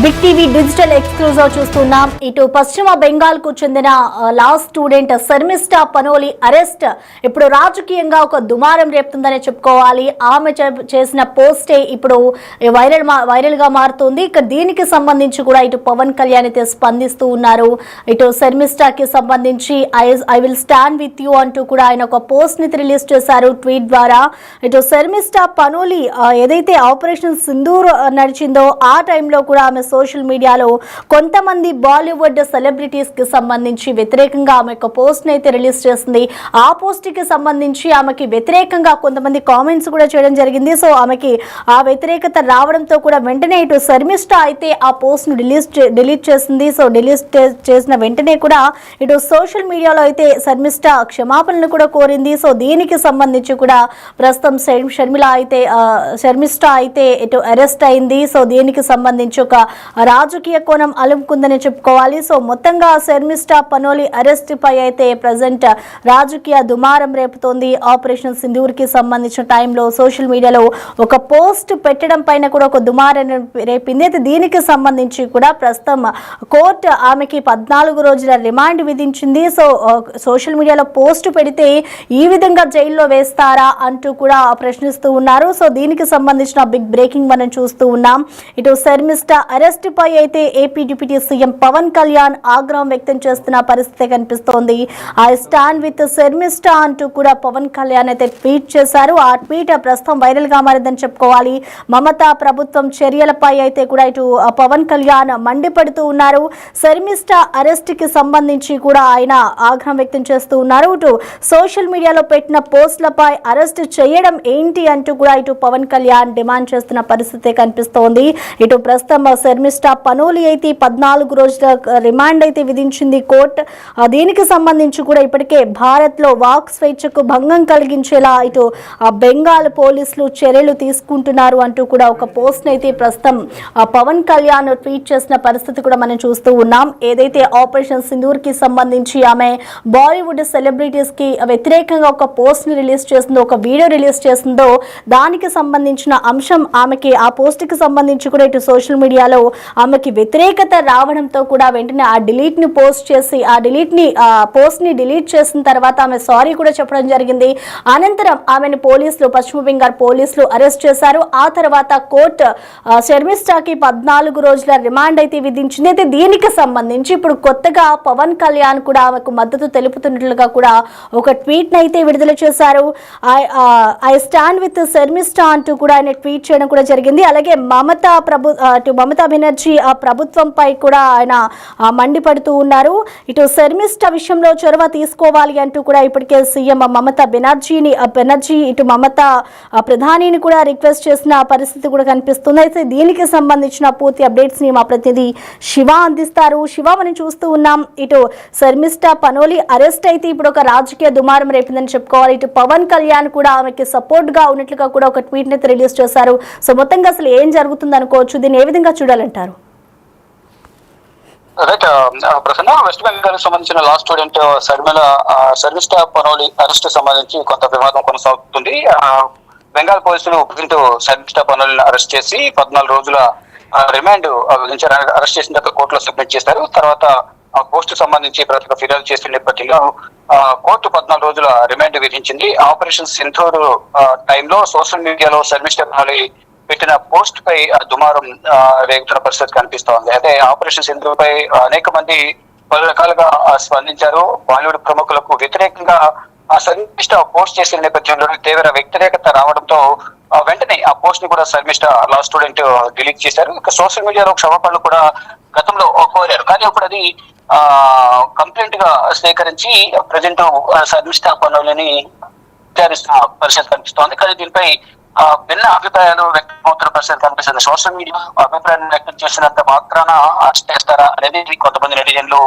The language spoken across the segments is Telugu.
బిగ్ టీవీ డిజిటల్ ఎక్స్క్లూజివ్ చూస్తున్నాం. ఇటు పశ్చిమ బెంగాల్ కు చెందిన law student Sharmishtha Panoli arrest ఇప్పుడు రాజకీయంగా ఒక దుమారం రేపుతుందని చెప్పుకోవాలి. ఆమె చేసిన పోస్టే ఇప్పుడు వైరల్ గా మారుతుంది. ఇక దీనికి సంబంధించి కూడా ఇటు పవన్ కళ్యాణ్ అయితే స్పందిస్తూ ఉన్నారు. ఇటు శర్మిష్ఠాకి సంబంధించి I will stand with you అంటూ కూడా ఆయన ఒక పోస్ట్ ని రిలీజ్ చేశారు ట్వీట్ ద్వారా. ఇటు శర్మిష్ఠా పనోలి ఏదైతే ఆపరేషన్ సింధూర్ నడిచిందో ఆ టైంలో కూడా ఆమె సోషల్ మీడియాలో కొంతమంది బాలీవుడ్ సెలబ్రిటీస్ కి సంబంధించి వ్యతిరేకంగా ఆమె ఒక పోస్ట్ అయితే రిలీజ్ చేసింది. ఆ పోస్ట్ కి సంబంధించి ఆమెకి వ్యతిరేకంగా కొంతమంది కామెంట్స్ కూడా చేయడం జరిగింది. సో ఆమెకి ఆ వ్యతిరేకత రావడంతో కూడా వెంటనే ఇటు శర్మిష్ఠా అయితే ఆ పోస్ట్ ను డిలీట్ చేసింది. సో డిలీట్ చేసిన వెంటనే కూడా ఇటు సోషల్ మీడియాలో అయితే శర్మిష్ఠా క్షమాపణలు కూడా కోరింది. సో దీనికి సంబంధించి కూడా ప్రస్తుతం శర్మిష్ఠా అయితే ఇటు అరెస్ట్ అయింది. సో దీనికి సంబంధించి ఒక రాజకీయ కోణం అలుముకుందని చెప్పుకోవాలి. సో మొత్తంగా శర్మిష్ఠా పనోలి అరెస్ట్ పై అయితే ప్రజెంట్ రాజకీయ దుమారం రేపుతోంది. ఆపరేషన్ సింధూర్ కి సంబంధించిన టైంలో సోషల్ మీడియాలో ఒక పోస్ట్ పెట్టడం పైన కూడా ఒక దుమారం రేపింది. అయితే దీనికి సంబంధించి కూడా ప్రస్తుతం కోర్టు ఆమెకి 14 రోజుల రిమాండ్ విధించింది. సో సోషల్ మీడియాలో పోస్ట్ పెడితే ఈ విధంగా జైల్లో వేస్తారా అంటూ కూడా ప్రశ్నిస్తూ ఉన్నారు. సో దీనికి సంబంధించిన బిగ్ బ్రేకింగ్ మనం చూస్తూ ఉన్నాం. ఇటు శర్మిష్ఠా అరెస్ట్ పై అయితే AP deputy CM Pawan Kalyan ఆగ్రహం వ్యక్తం చేస్తున్న పరిస్థితి కనిపిస్తోంది. ఐ స్టాండ్ విత్ శర్మిష్ఠా అంటూ కూడా పవన్ కళ్యాణ్ అయితే ట్వీట్ చేశారు. ఆ ట్వీట్ ప్రస్తుతం వైరల్ గా మారిందని చెప్పుకోవాలి. మమతా ప్రభుత్వం చర్యలపై అయితే కూడా ఇటు పవన్ కళ్యాణ్ మండిపడుతూ ఉన్నారు. శర్మిష్ఠా అరెస్ట్ కి సంబంధించి కూడా ఆయన ఆగ్రహం వ్యక్తం చేస్తూ ఉన్నారు. ఇటు సోషల్ మీడియాలో పెట్టిన పోస్టులపై అరెస్ట్ చేయడం ఏంటి అంటూ కూడా ఇటు పవన్ కళ్యాణ్ డిమాండ్ చేస్తున్న పరిస్థితి కనిపిస్తోంది. ఇటు ప్రస్తుతం శర్మిష్ఠా పనోలి అయితే 14 రోజుల రిమాండ్ అయితే విధించింది కోర్టు. దీనికి సంబంధించి కూడా ఇప్పటికే భారత్ లో వాక్ స్వేచ్ఛకు భంగం కలిగించేలా ఇటు బెంగాల్ పోలీసులు చర్యలు తీసుకుంటున్నారు అంటూ కూడా ఒక పోస్ట్ అయితే ప్రస్తుతం పవన్ కళ్యాణ్ ట్వీట్ చేసిన పరిస్థితి కూడా మనం చూస్తూ ఉన్నాం. ఏదైతే ఆపరేషన్ సింధూర్ కి సంబంధించి ఆమె బాలీవుడ్ సెలబ్రిటీస్ కి వ్యతిరేకంగా ఒక పోస్ట్ ని రిలీజ్ చేసిందో, ఒక వీడియో రిలీజ్ చేసిందో దానికి సంబంధించిన అంశం ఆమెకి ఆ పోస్ట్ కి సంబంధించి కూడా ఇటు సోషల్ మీడియాలో ఆమెకి వ్యతిరేకత రావడంతో కూడా వెంటనే ఆ డిలీట్ ని పోస్ట్ చేసి పోస్ట్ ని డిలీట్ చేసిన తర్వాత ఆమె సారీ కూడా చెప్పడం జరిగింది. అనంతరం ఆమెను పశ్చిమ బెంగాల్ పోలీసులు అరెస్ట్ చేశారు. ఆ తర్వాత కోర్టు శర్మిష్ఠాకి 14 రోజుల రిమాండ్ అయితే విధించింది. అయితే దీనికి సంబంధించి ఇప్పుడు కొత్తగా పవన్ కళ్యాణ్ కూడా ఆమెకు మద్దతు తెలుపుతున్నట్లుగా కూడా ఒక ట్వీట్ ని అయితే విడుదల చేశారు. ఐ స్టాండ్ విత్ శర్మిష్ఠా అంటూ కూడా ఆయన ట్వీట్ చేయడం కూడా జరిగింది. అలాగే మమతా బెనర్జీ ఆ ప్రభుత్వంపై కూడా ఆయన మండిపడుతూ ఉన్నారు. ఇటు శర్మిష్ఠా విషయంలో చొరవ తీసుకోవాలి అంటూ కూడా ఇప్పటికే సీఎం మమతా బెనర్జీ ఇటు మమతా ప్రధానిని కూడా రిక్వెస్ట్ చేసిన పరిస్థితి కూడా కనిపిస్తుంది. అయితే దీనికి సంబంధించిన పూర్తి అప్డేట్స్ ని మా ప్రతినిధి శివ అందిస్తారు. శివ, మనం చూస్తూ ఉన్నాం ఇటు శర్మిష్ఠా పనోలి అరెస్ట్ అయితే ఇప్పుడు ఒక రాజకీయ దుమారం రేపిందని చెప్పుకోవాలి. ఇటు పవన్ కళ్యాణ్ కూడా ఆమెకి సపోర్ట్ గా ఉన్నట్లుగా కూడా ఒక ట్వీట్ ని రిలీజ్ చేశారు. సో మొత్తంగా అసలు ఏం జరుగుతుంది అనుకోవచ్చు, దీన్ని ఏ విధంగా చూడాలంటారు? ప్రసన్న, వెస్ట్ బెంగాల్ సంబంధించిన law student Sharmishtha Panoli arrest సంబంధించి కొంత వివాదం కొనసాగుతుంది. బెంగాల్ పోలీసులు ప్రజెంట్ శర్మిష్ఠా పనోలిని అరెస్ట్ చేసి 14 రోజుల రిమాండ్ విధించారు. అరెస్ట్ చేసిన తర్వాత కోర్టులో సబ్మిట్ చేశారు. తర్వాత పోస్ట్ సంబంధించి ప్రతి ఫిర్యాదు చేసిన నేపథ్యంలో కోర్టు 14 రోజుల రిమాండ్ విధించింది. ఆపరేషన్ సింధూర్ టైంలో సోషల్ మీడియాలో శర్మిష్ఠా పనోలి పెట్టిన పోస్ట్ పై దుమారం రేగుతున్న పరిస్థితి కనిపిస్తోంది. అయితే ఆపరేషన్ సింధూర్ పై అనేక మంది పలు రకాలుగా స్పందించారు. బాలీవుడ్ ప్రముఖులకు వ్యతిరేకంగా శర్మిష్ఠా పోస్ట్ చేసిన నేపథ్యంలో తీవ్ర వ్యతిరేకత రావడంతో వెంటనే ఆ పోస్ట్ ని కూడా శర్మిష్ఠా లా స్టూడెంట్ డిలీట్ చేశారు. ఇక సోషల్ మీడియాలో క్షమాపణలు కూడా గతంలో కోరారు. కానీ ఇప్పుడు అది కంప్లైంట్ గా స్వీకరించి ప్రజెంట్ శర్మిష్ఠా పనోలిని విచారిస్తున్న పరిస్థితి కనిపిస్తోంది. కానీ దీనిపై భిన్న అభిప్రాయాలు వ్యక్తమవుతున్న పరిస్థితి కనిపిస్తుంది. సోషల్ మీడియా అభిప్రాయాన్ని వ్యక్తం చేసినంత మాత్రాన అరెస్ట్ చేస్తారా అనేది కొంతమంది నెటిజన్లు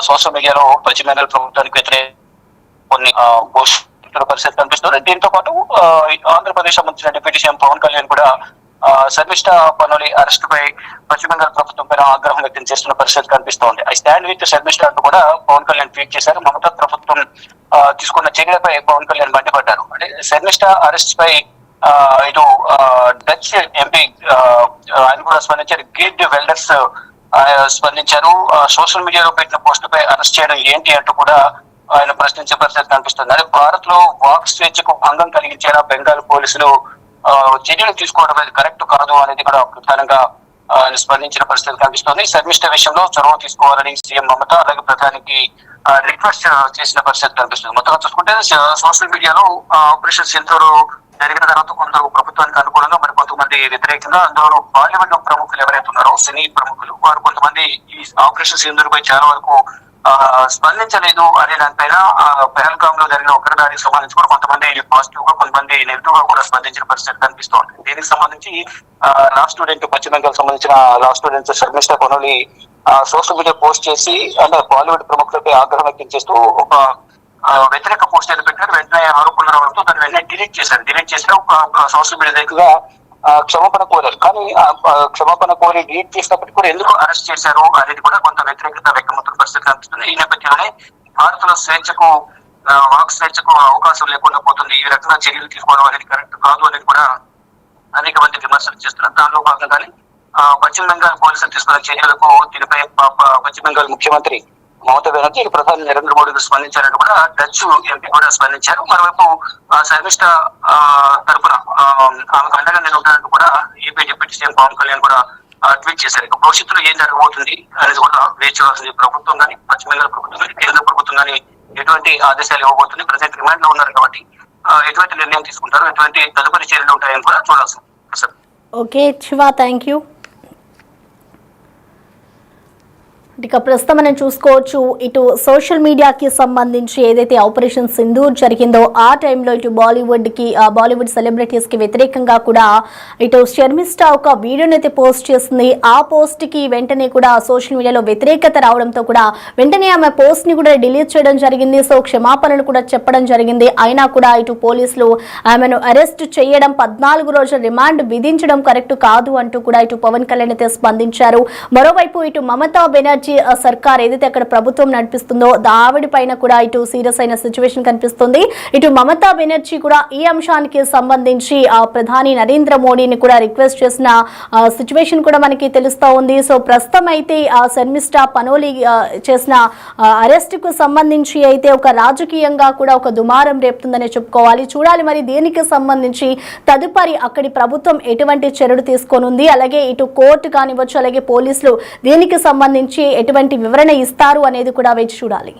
సోషల్ మీడియాలో పశ్చిమ బెంగాల్ ప్రభుత్వానికి వ్యతిరేక కొన్ని పోస్ట్ పరిస్థితి కనిపిస్తుంది. దీంతో పాటు ఆంధ్రప్రదేశ్ సంబంధించిన డిప్యూటీ సీఎం పవన్ కళ్యాణ్ కూడా శర్మిష్ఠా పనోలి అరెస్ట్ పై పశ్చిమ బెంగాల్ ప్రభుత్వం పైన ఆగ్రహం వ్యక్తం చేస్తున్న పరిస్థితి కనిపిస్తోంది. ఐ స్టాండ్ విత్ శర్మిష్ఠా అంటూ కూడా పవన్ కళ్యాణ్ ట్వీట్ చేశారు. మమతా ప్రభుత్వం తీసుకున్న చర్యలపై పవన్ కళ్యాణ్ మండిపడ్డారు. అంటే శర్మిష్ఠా అరెస్ట్ పై ఇటు డచ్ ఎంపీ ఆయన కూడా స్పందించారు. గేట్ వెల్డర్స్ స్పందించారు. సోషల్ మీడియాలో పెట్టిన పోస్టుపై అరెస్ట్ చేయడం ఏంటి అంటూ కూడా ఆయన ప్రశ్నించే పరిస్థితి కనిపిస్తుంది. అదే భారత్ లో వాక్ స్వేచ్ఛకు భంగం కలిగించేలా బెంగాల్ పోలీసులు చర్యలు తీసుకోవడం అనేది కరెక్ట్ కాదు అనేది కూడా ప్రధానంగా ఆయన స్పందించిన పరిస్థితి కనిపిస్తుంది. శర్మిష్ఠ విషయంలో చొరవ తీసుకోవాలని సీఎం మమత అలాగే ప్రధానికి రిక్వెస్ట్ చేసిన పరిస్థితి కనిపిస్తుంది. మొత్తంగా చూసుకుంటే సోషల్ మీడియాలో ఆపరేషన్ సింధూర్ జరిగిన తర్వాత కొందరు ప్రభుత్వానికి అనుకూలంగా మరి కొంతమంది వ్యతిరేకంగా, అందులో బాలీవుడ్ ప్రముఖులు ఎవరైతే ఉన్నారో సినీ ప్రముఖులు వారు కొంతమంది ఈ ఆపరేషన్ సింధూర్ పై చాలా వరకు స్పందించలేదు అనే దానిపైన పెహల్గామ్ లో జరిగిన ఉగ్రదాడికి సంబంధించి కూడా కొంతమంది పాజిటివ్ గా కొంతమంది నెగిటివ్ గా కూడా స్పందించిన పరిస్థితి కనిపిస్తోంది. దీనికి సంబంధించి లా స్టూడెంట్ పశ్చిమ బెంగాల్ సంబంధించిన law student Sharmishtha Panoli social media post చేసి అంటే బాలీవుడ్ ప్రముఖులపై ఆగ్రహం వ్యక్తం చేస్తూ ఒక వ్యతిరేక పోస్ట్ ఏదో పెట్టారు. వెంటనే ఆరోపణలు రావడంతో దాన్ని వెంటనే డిలీట్ చేశారు. ఒక సోషల్ మీడియా దగ్గరగా క్షమాపణ కోరారు. కానీ క్షమాపణ కోరి డిలీట్ చేసినప్పటికీ కూడా ఎందుకు అరెస్ట్ చేశారు అనేది కూడా కొంత వ్యతిరేకత వ్యక్తమవుతున్న పరిస్థితి కనిపిస్తుంది. ఈ నేపథ్యంలోనే భారత్ లో స్వేచ్ఛకు వాక్ స్వేచ్ఛకు అవకాశం లేకుండా పోతుంది. ఈ రకంగా చర్యలు తీసుకోవడం అనేది కరెక్ట్ కాదు అనేది కూడా అనేక మంది విమర్శలు చేస్తున్నారు. దానిలో భాగంగానే పశ్చిమ బెంగాల్ పోలీసులు తీసుకున్న చర్యలకు దీనిపై పశ్చిమ బెంగాల్ ముఖ్యమంత్రి మమతా బెనర్జీ ప్రధాని నరేంద్ర మోడీకి స్పందించారంటూ కూడా డచ్ ఎంపీ కూడా స్పందించారు. మరోవైపు శర్మిష్ఠ తరఫున ఆమెకు అండగా నేను ఉంటానంటూ కూడా AP deputy CM Pawan Kalyan కూడా ట్వీట్ చేశారు. ఇక భవిష్యత్తులో ఏం జరగబోతుంది అనేది కూడా వేచి చూడాల్సింది. ప్రభుత్వం కానీ పశ్చిమ బెంగాల్ ప్రభుత్వం కానీ కేంద్ర ప్రభుత్వం కానీ ఎటువంటి ఆదేశాలు ఇవ్వబోతుంది, ప్రజెంట్ రిమాండ్ లో ఉన్నారు కాబట్టి ఎటువంటి నిర్ణయం తీసుకుంటారు, ఎటువంటి తదుపరి చర్యలు ఉంటాయని కూడా చూడాల్సింది. Okay Shiva, thank you. ఇక ప్రస్తుతం మనం చూసుకోవచ్చు, ఇటు సోషల్ మీడియాకి సంబంధించి ఏదైతే ఆపరేషన్ సింధూర్ జరిగిందో ఆ టైంలో ఇటు బాలీవుడ్ సెలబ్రిటీస్కి వ్యతిరేకంగా కూడా ఇటు శర్మిష్ఠ ఒక వీడియోని అయితే పోస్ట్ చేసింది. ఆ పోస్ట్కి వెంటనే కూడా సోషల్ మీడియాలో వ్యతిరేకత రావడంతో కూడా వెంటనే ఆమె పోస్ట్ని కూడా డిలీట్ చేయడం జరిగింది. సో క్షమాపణలు కూడా చెప్పడం జరిగింది. అయినా కూడా ఇటు పోలీసులు ఆమెను అరెస్ట్ చేయడం, 14 రోజుల రిమాండ్ విధించడం కరెక్ట్ కాదు అంటూ కూడా ఇటు పవన్ కళ్యాణ్ అయితే స్పందించారు. మరోవైపు ఇటు మమతా బెనర్జీ సర్కార్ ఏదైతే అక్కడ ప్రభుత్వం నడిపిస్తుందో ఆవిడ పైన కూడా ఇటు సీరియస్ అయిన సిచ్యువేషన్ కనిపిస్తుంది. ఇటు మమతా బెనర్జీ కూడా ఈ అంశానికి సంబంధించి ప్రధాని నరేంద్ర మోడీని కూడా రిక్వెస్ట్ చేసిన సిచ్యువేషన్ కూడా మనకి తెలుస్తూ ఉంది. సో ప్రస్తుతం అయితే శర్మిష్ఠ పనోలి చేసిన అరెస్ట్ కు సంబంధించి అయితే ఒక రాజకీయంగా కూడా ఒక దుమారం రేపుతుందనే చెప్పుకోవాలి. చూడాలి మరి దీనికి సంబంధించి తదుపరి అక్కడి ప్రభుత్వం ఎటువంటి చర్యలు తీసుకోనుంది, అలాగే ఇటు కోర్టు కానివచ్చు అలాగే పోలీసులు దీనికి సంబంధించి ఎటువంటి వివరణ ఇస్తారు అనేది కూడా వేచి చూడాలి.